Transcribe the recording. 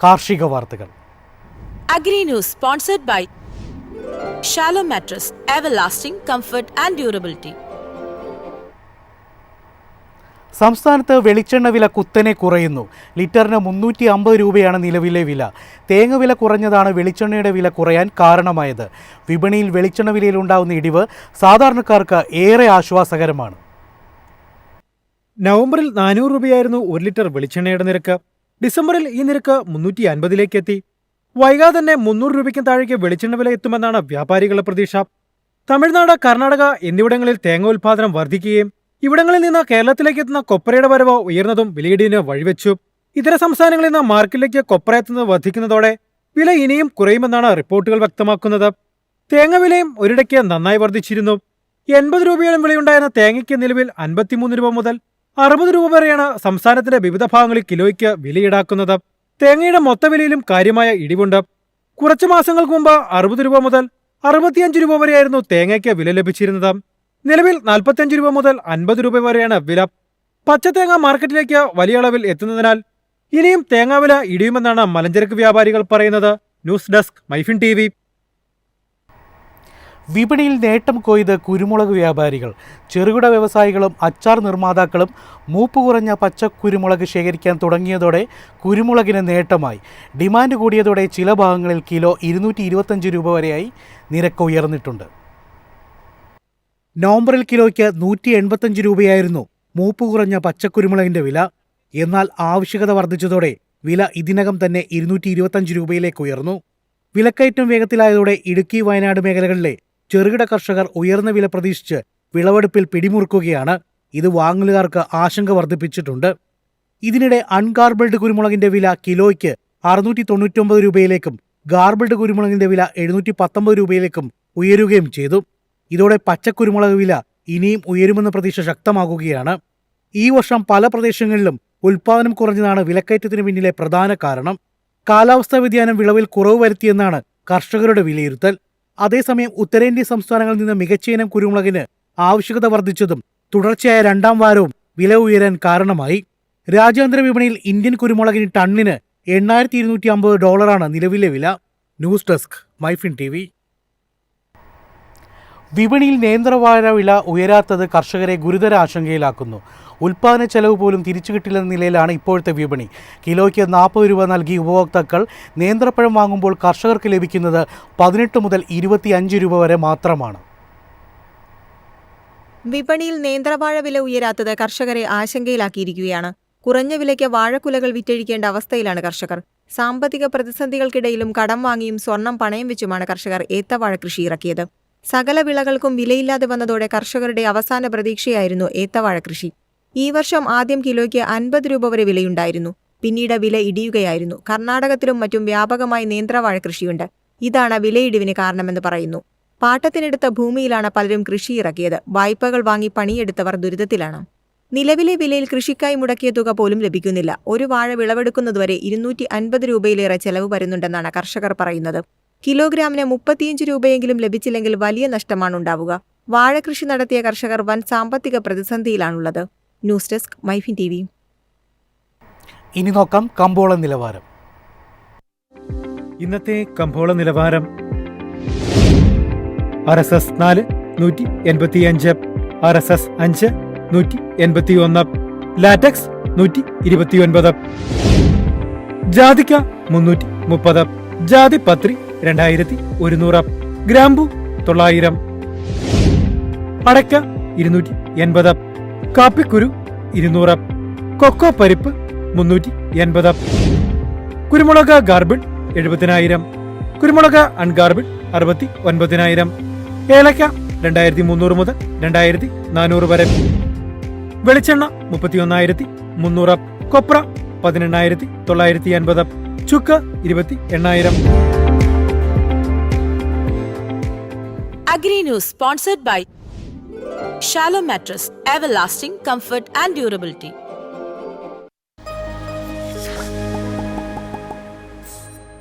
കാർഷിക വാർത്തകൾ. Agri News sponsored by Shallow Mattress, everlasting comfort and durability. സംസ്ഥാനത്ത് വെളിച്ചെണ്ണ വില കുത്തനെ കുറയുന്നു. ലിറ്ററിന് 350 രൂപയാണ് നിലവിലെ വില. തേങ്ങ വില കുറഞ്ഞതാണ് വെളിച്ചെണ്ണയുടെ വില കുറയാൻ കാരണമായത്. വിപണിയിൽ വെളിച്ചെണ്ണ വിലയിലുണ്ടാകുന്ന ഇടിവ് സാധാരണക്കാർക്ക് ഏറെ ആശ്വാസകരമാണ്. നവംബറിൽ 400 രൂപയായിരുന്നു 1 ലിറ്റർ വെളിച്ചെണ്ണയുടെ നിരക്ക്. ഡിസംബറിൽ ഈ നിരക്ക് 350 എത്തി. വൈകാതെ തന്നെ 300 രൂപയ്ക്കും താഴേക്ക് വെളിച്ചെണ്ണ വില എത്തുമെന്നാണ് വ്യാപാരികളുടെ പ്രതീക്ഷ. തമിഴ്നാട്, കർണാടക എന്നിവിടങ്ങളിൽ തേങ്ങ ഉൽപ്പാദനം വർദ്ധിക്കുകയും ഇവിടങ്ങളിൽ നിന്ന് കേരളത്തിലേക്ക് എത്തുന്ന കൊപ്രയുടെ വരവ് ഉയർന്നതും വിലയിടിവിന് വഴിവെച്ചു. ഇതര സംസ്ഥാനങ്ങളിൽ നിന്ന് മാർക്കറ്റിലേക്ക് കൊപ്ര എത്തുന്നത് വർദ്ധിക്കുന്നതോടെ വില ഇനിയും കുറയുമെന്നാണ് റിപ്പോർട്ടുകൾ വ്യക്തമാക്കുന്നത്. തേങ്ങ വിലയും ഒരിടയ്ക്ക് നന്നായി വർദ്ധിച്ചിരുന്നു. 80 രൂപയോളം വിലയുണ്ടായിരുന്ന തേങ്ങയ്ക്ക് നിലവിൽ 53 രൂപ മുതൽ 60 രൂപ വരെയാണ് സംസ്ഥാനത്തിന്റെ വിവിധ ഭാഗങ്ങളിൽ കിലോയ്ക്ക് വില ഈടാക്കുന്നത്. തേങ്ങയുടെ മൊത്ത വിലയിലും കാര്യമായ ഇടിവുണ്ട്. കുറച്ചു മാസങ്ങൾക്ക് മുമ്പ് 60 രൂപ മുതൽ 65 രൂപ വരെയായിരുന്നു തേങ്ങയ്ക്ക് വില ലഭിച്ചിരുന്നത്. നിലവിൽ 45 രൂപ മുതൽ 50 രൂപ വരെയാണ് വില. പച്ചത്തേങ്ങ മാർക്കറ്റിലേക്ക് വലിയ അളവിൽ എത്തുന്നതിനാൽ ഇനിയും തേങ്ങാവില ഇടിയുമെന്നാണ് മലഞ്ചരക്ക് വ്യാപാരികൾ പറയുന്നത്. News desk MyFin TV. വിപണിയിൽ നേട്ടം കൊയ്ത് കുരുമുളക് വ്യാപാരികൾ. ചെറുകിട വ്യവസായികളും അച്ചാർ നിർമ്മാതാക്കളും മൂപ്പ് കുറഞ്ഞ പച്ചക്കുരുമുളക് ശേഖരിക്കാൻ തുടങ്ങിയതോടെ കുരുമുളകിന് നേട്ടമായി. ഡിമാൻഡ് കൂടിയതോടെ ചില ഭാഗങ്ങളിൽ കിലോ 225 രൂപ വരെയായി നിരക്ക് ഉയർന്നിട്ടുണ്ട്. നവംബറിൽ കിലോയ്ക്ക് 185 രൂപയായിരുന്നു മൂപ്പ് കുറഞ്ഞ പച്ചക്കുരുമുളകിൻ്റെ വില. എന്നാൽ ആവശ്യകത വർദ്ധിച്ചതോടെ വില ഇതിനകം തന്നെ 225 രൂപയിലേക്ക് ഉയർന്നു. വിലക്കയറ്റം വേഗത്തിലായതോടെ ഇടുക്കി, വയനാട് മേഖലകളിലെ ചെറുകിട കർഷകർ ഉയർന്ന വില പ്രതീക്ഷിച്ച് വിളവെടുപ്പിൽ പിടിമുറുക്കുകയാണ്. ഇത് വാങ്ങലുകാർക്ക് ആശങ്ക വർദ്ധിപ്പിച്ചിട്ടുണ്ട്. ഇതിനിടെ അൺഗാർബിൾഡ് കുരുമുളകിന്റെ വില കിലോയ്ക്ക് 699 രൂപയിലേക്കും ഗാർബിൾഡ് കുരുമുളകിന്റെ വില 719 രൂപയിലേക്കും ഉയരുകയും ചെയ്തു. ഇതോടെ പച്ചക്കുരുമുളക് വില ഇനിയും ഉയരുമെന്ന പ്രതീക്ഷ ശക്തമാകുകയാണ്. ഈ വർഷം പല പ്രദേശങ്ങളിലും ഉൽപ്പാദനം കുറഞ്ഞതാണ് വിലക്കയറ്റത്തിന് പിന്നിലെ പ്രധാന കാരണം. കാലാവസ്ഥാ വ്യതിയാനം വിളവിൽ കുറവ് വരുത്തിയെന്നാണ് കർഷകരുടെ വിലയിരുത്തൽ. അതേസമയം ഉത്തരേന്ത്യൻ സംസ്ഥാനങ്ങളിൽ നിന്ന് മികച്ച ഇനം കുരുമുളകിന് ആവശ്യകത വർദ്ധിച്ചതും തുടർച്ചയായ 2ാം വാരവും വില ഉയരാൻ കാരണമായി. രാജ്യാന്തര വിപണിയിൽ ഇന്ത്യൻ കുരുമുളകിന് ടണ്ണിന് $8,250 നിലവിലെ വില. News desk MyFin TV. വിപണിയിൽ നേന്ത്രവാഴ വില ഉയരാത്തത് കർഷകരെ ഗുരുതര ആശങ്കയിലാക്കുന്നു. ഉൽപ്പാദന ചെലവ് പോലും തിരിച്ചു കിട്ടില്ലെന്ന നിലയിലാണ് ഇപ്പോഴത്തെ വിപണി. കിലോയ്ക്ക് 40 രൂപ നൽകി ഉപഭോക്താക്കൾ നേന്ത്രപ്പഴം വാങ്ങുമ്പോൾ കർഷകർക്ക് ലഭിക്കുന്നത് 18 മുതൽ 25 രൂപ വരെ മാത്രമാണ്. വിപണിയിൽ നേന്ത്രവാഴ വില ഉയരാത്തത് കർഷകരെ ആശങ്കയിലാക്കിയിരിക്കുകയാണ്. കുറഞ്ഞ വിലയ്ക്ക് വാഴക്കുലകൾ വിറ്റഴിക്കേണ്ട അവസ്ഥയിലാണ് കർഷകർ. സാമ്പത്തിക പ്രതിസന്ധികൾക്കിടയിലും കടം വാങ്ങിയും സ്വർണം പണയം വെച്ചുമാണ് കർഷകർ ഏത്തവാഴ കൃഷി ഇറക്കിയത്. സകല വിളകൾക്കും വിലയില്ലാതെ വന്നതോടെ കർഷകരുടെ അവസാന പ്രതീക്ഷയായിരുന്നു ഏത്തവാഴ കൃഷി. ഈ വർഷം ആദ്യം കിലോയ്ക്ക് 50 രൂപ വരെ വിലയുണ്ടായിരുന്നു. പിന്നീട് വില ഇടിയുകയായിരുന്നു. കർണാടകത്തിലും മറ്റും വ്യാപകമായി നേന്ത്രവാഴ കൃഷിയുണ്ട്. ഇതാണ് വിലയിടിവിന് കാരണമെന്ന് പറയുന്നു. പാട്ടത്തിനെടുത്ത ഭൂമിയിലാണ് പലരും കൃഷി ഇറക്കിയത്. വായ്പകൾ വാങ്ങി പണിയെടുത്തവർ ദുരിതത്തിലാണ്. നിലവിലെ വിലയിൽ കൃഷിക്കായി മുടക്കിയ തുക പോലും ലഭിക്കുന്നില്ല. ഒരു വാഴ വിളവെടുക്കുന്നതുവരെ 250 രൂപയിലേറെ ചെലവ് വരുന്നുണ്ടെന്നാണ് കർഷകർ പറയുന്നത്. കിലോഗ്രാമിന് 35 രൂപയെങ്കിലും ലഭിച്ചില്ലെങ്കിൽ വലിയ നഷ്ടമാണ് ഉണ്ടാവുക. വാഴകൃഷി നടത്തിയ കർഷകർ വൻ സാമ്പത്തിക പ്രതിസന്ധിയിലാണുള്ളത്. News desk MyFin TV. ഇനി നോക്കാം കമ്പോള നിലവാരം. ഇന്നത്തെ കമ്പോള നിലവാരം. RSS 4 185, RSS 5 181, ലാറ്റക്സ് 129, ജാതിക്ക 330, ജാതിപത്രി 2100, ഗ്രാമ്പു 900, അടയ്ക്ക 280, കാപ്പിക്കുരു 200, കൊക്കോ പരിപ്പ് 380, കുരുമുളക് ഗാർബിൾഡ് 70,000, കുരുമുളക് അൺഗാർബിൾഡ് 69,000, ഏലക്ക 2,300 മുതൽ 2,400 വരെ, വെളിച്ചെണ്ണ 31,300, കൊപ്ര 18,950, ചുക്ക് 28,000. Agri News sponsored by Shallow Mattress, everlasting comfort and durability.